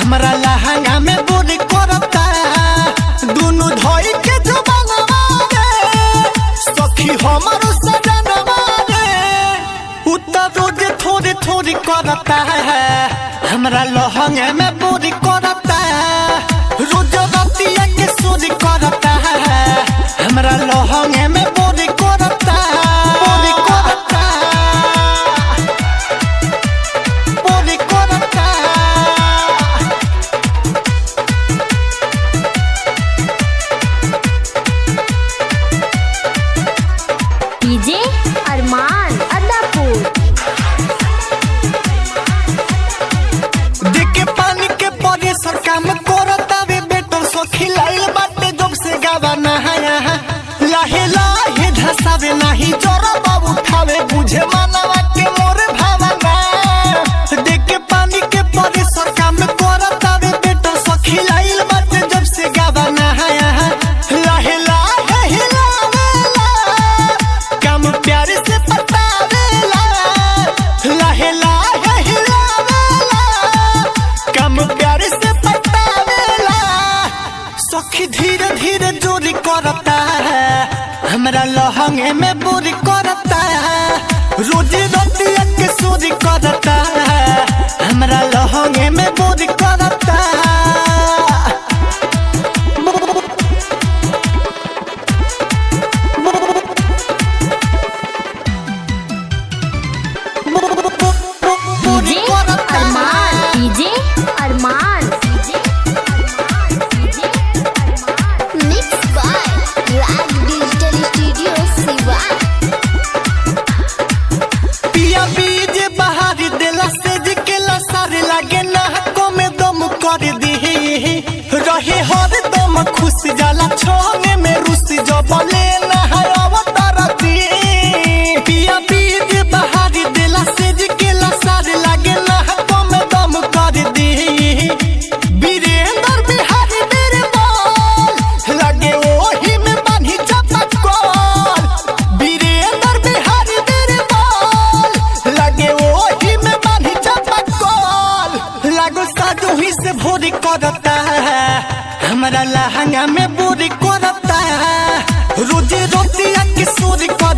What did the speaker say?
हमरा लहंगा में बोरी करता दोनों धोई के जुबानवा रे सखी हमारो सजनवा रे उतर रोज थोड़ी थोड़ी करता हमरा लहंगा में बोरी करता रोज रातिया के सोरी करता हमरा लहंगा में बोरी करता बोरी करता बोरी करता डीजे अरमान अदापुर। देखे पानी के परे सरकार में करता वे बेटर सो खिलाइल बाटे जब से गावा नहाया लाहे लाहे धसावे नहीं जोरा बाबू उठावे बुझे मानवा के मोर भावना देखे पानी के परे सरकार में करता वे बेटर सो खिलाइल बाटे जब से गावा नहाया लाहे लाहे हिलावेला काम प्यार से पटावेला लाहे लाहे हिलावेला काम प्यार से पटावेला सखी धीरे धीरे जोरी करता हमरा लहंगे में बोरी करता रोज रातिया के सोरी करता हमरा लहंगे में बोरी करता DJ Arman DJ Arman mix by Raag digital studio Siwan. पिया बीज बहार देला से जिकेला सारे लागे नाको में दम कर दी रहे हर दम खुश जाला छोने में रुस जबले ना है अवतार दी पिया बीज बहार देला से जिकेला सारे लागे नाको में दम कर दी वीरेंद्र बिहारी मेरे बोल लगे ओही में बांधी चपकल वीरेंद्र बिहारी मेरे बोल लगे ओही में बांधी चपकल लागो साजो ही से भोरी करता हमरा लहंगा में बोरी करता रोज रोतिया के सोरी कर